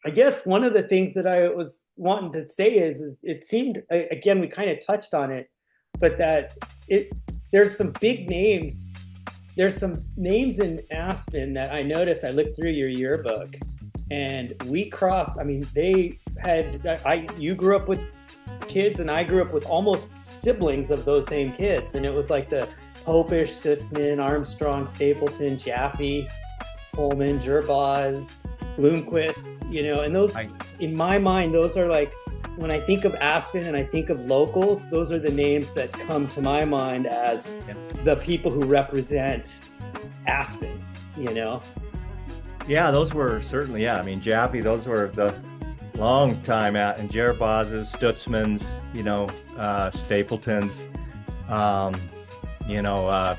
I guess one of the things that I was wanting to say is it seemed, again, we kind of touched on it, but that it there's some big names. There's some names in Aspen that I noticed. I looked through your yearbook, and we crossed. I mean, they had. You grew up with kids, and I grew up with almost siblings of those same kids, and it was like the Popish, Stutzman, Armstrong, Stapleton, Jaffe, Coleman, Gerboz, Bloomquist, and I, those, in my mind, those are like, when I think of Aspen and I think of locals, those are the names that come to my mind as yeah. the people who represent Aspen, you know? Yeah, those were certainly, yeah. I mean, Jaffe, those were the long time out, and Jerbaz's, Stutzman's, Stapleton's, um, you know, uh,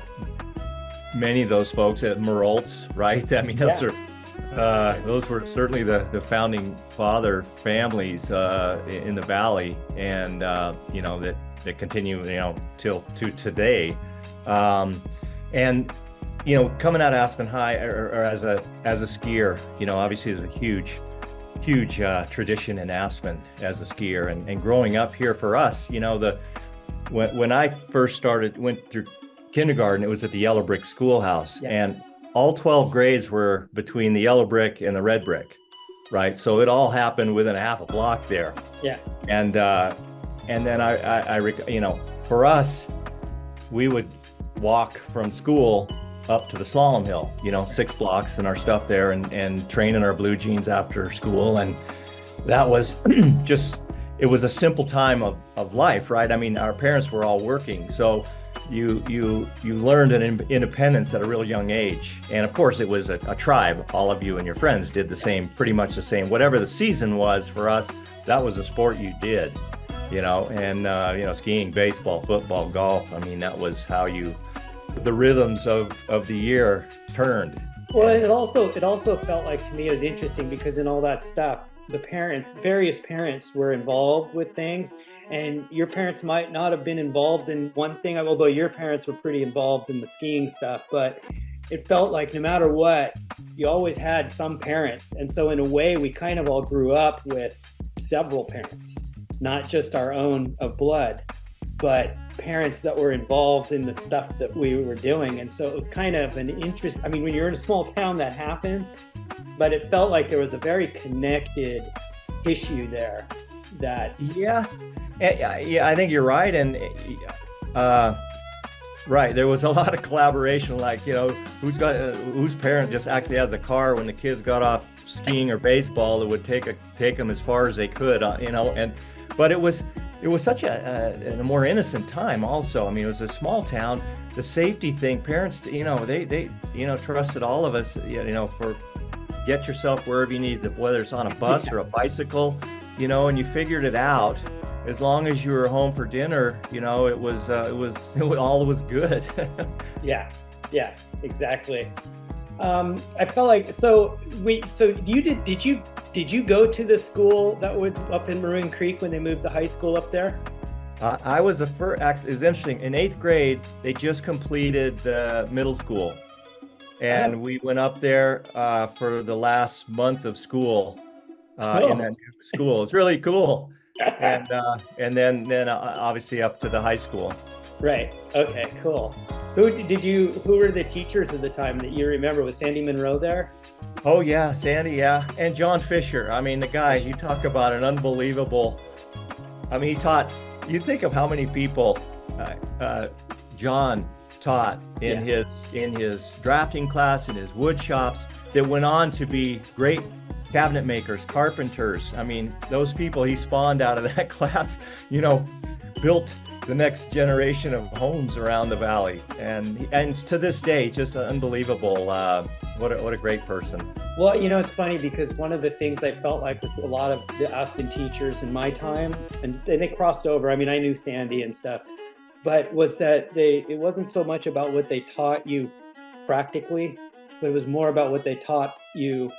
many of those folks at Meroltz, right? I mean, Yeah. those were certainly the founding father families in the valley, and that continue, till to today. Um, and coming out of Aspen High, or as a skier, obviously there's a huge tradition in Aspen as a skier, and growing up here for us, when I first went through kindergarten, it was at the Yellow Brick Schoolhouse, Yeah. and all 12 grades were between the yellow brick and the red brick, right? So it all happened within a half a block there. Yeah. And then for us, we would walk from school up to the slalom hill, 6 blocks, and our stuff there, and train in our blue jeans after school. And that was it was a simple time of life, right? I mean, our parents were all working, so you learned an independence at a real young age. And of course, it was a tribe. All of you and your friends did the same, pretty much the same. Whatever the season was for us, that was the sport you did, and skiing, baseball, football, golf. I mean, that was how the rhythms of the year turned. Well, it also felt like, to me, it was interesting because in all that stuff, various parents were involved with things, and your parents might not have been involved in one thing, although your parents were pretty involved in the skiing stuff. But it felt like no matter what, you always had some parents, and so in a way, we kind of all grew up with several parents, not just our own of blood, but parents that were involved in the stuff that we were doing. And so it was kind of an interest. I mean, when you're in a small town, that happens, but it felt like there was a very connected issue there that. Yeah, yeah, I think you're right. And right, there was a lot of collaboration, like, whose parent just actually has the car when the kids got off skiing or baseball, that would take them as far as they could, but it was such a more innocent time also. I mean, it was a small town. The safety thing, parents, they trusted all of us, for get yourself wherever you need, whether it's on a bus or a bicycle, and you figured it out. As long as you were home for dinner, it was all was good. Yeah, exactly. I felt like, did you go to the school that was up in Maroon Creek when they moved the high school up there? I was it was interesting. In 8th grade, they just completed the middle school, and we went up there for the last month of school in that new school. It's really cool. And then obviously up to the high school. Right. Okay, cool. Who were the teachers at the time that you remember? Was Sandy Monroe there? Oh yeah, Sandy, yeah. And John Fisher. I mean, the guy, you talk about an unbelievable, I mean, you think of how many people John taught in his drafting class, in his wood shops, that went on to be great cabinet makers, carpenters. I mean, those people he spawned out of that class, built the next generation of homes around the valley, and to this day, just unbelievable. What a great person. Well, it's funny because one of the things I felt like with a lot of the Aspen teachers in my time, and they crossed over. I mean, I knew Sandy and stuff, but was that it wasn't so much about what they taught you practically, but it was more about what they taught you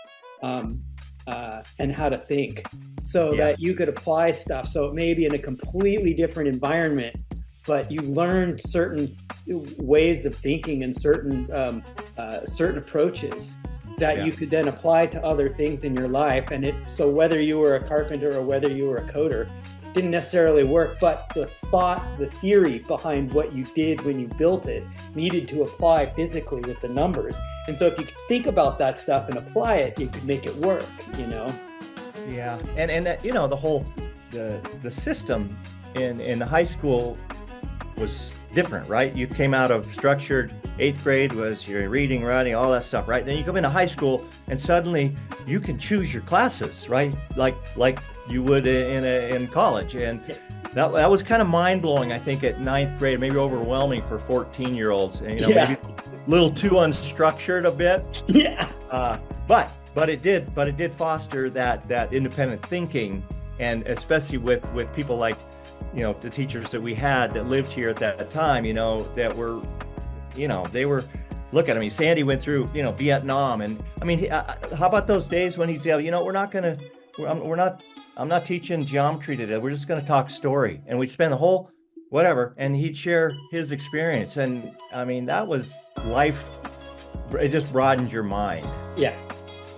and how to think, so that you could apply stuff. So it may be in a completely different environment, but you learned certain ways of thinking and certain approaches that Yeah. you could then apply to other things in your life. And so whether you were a carpenter or whether you were a coder, didn't necessarily work, but the thought, the theory behind what you did when you built it needed to apply physically with the numbers. And so if you could think about that stuff and apply it, you could make it work, you know? Yeah. And that, you know, the whole, the system in high school was different, right? You came out of structured, 8th grade was your reading, writing, all that stuff, right? Then you come into high school and suddenly you can choose your classes, right? Like you would in college. And that was kind of mind blowing, I think, at 9th grade, maybe overwhelming for 14-year-olds, and, you know, maybe a little too unstructured a bit. Yeah. But it did foster that independent thinking, and especially with people like, you know, the teachers that we had that lived here at that time, you know, that were, you know, they were, look at him. Sandy went through, you know, Vietnam. And I mean, how about those days when he'd say, you know, I'm not teaching geometry today. We're just going to talk story. And we'd spend the whole whatever, and he'd share his experience. And I mean, that was life. It just broadened your mind. Yeah.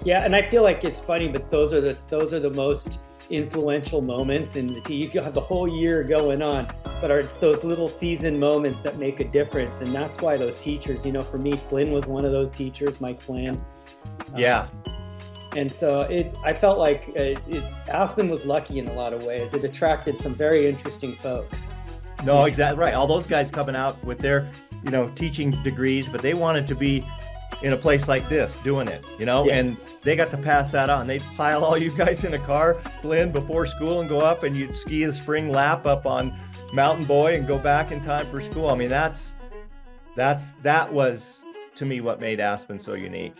Yeah. And I feel like it's funny, but those are the most influential moments in the team. You have the whole year going on, but it's those little season moments that make a difference. And that's why those teachers, you know, for me, Flynn was one of those teachers, Mike Flynn. Yeah. And so I felt like Aspen was lucky in a lot of ways. It attracted some very interesting folks. No, exactly right. All those guys coming out with their, you know, teaching degrees, but they wanted to be in a place like this doing it, you know, and they got to pass that on. They'd pile all you guys in a car, Flynn, before school, and go up, and you'd ski the spring lap up on Mountain Boy and go back in time for school. I mean, that was to me what made Aspen so unique.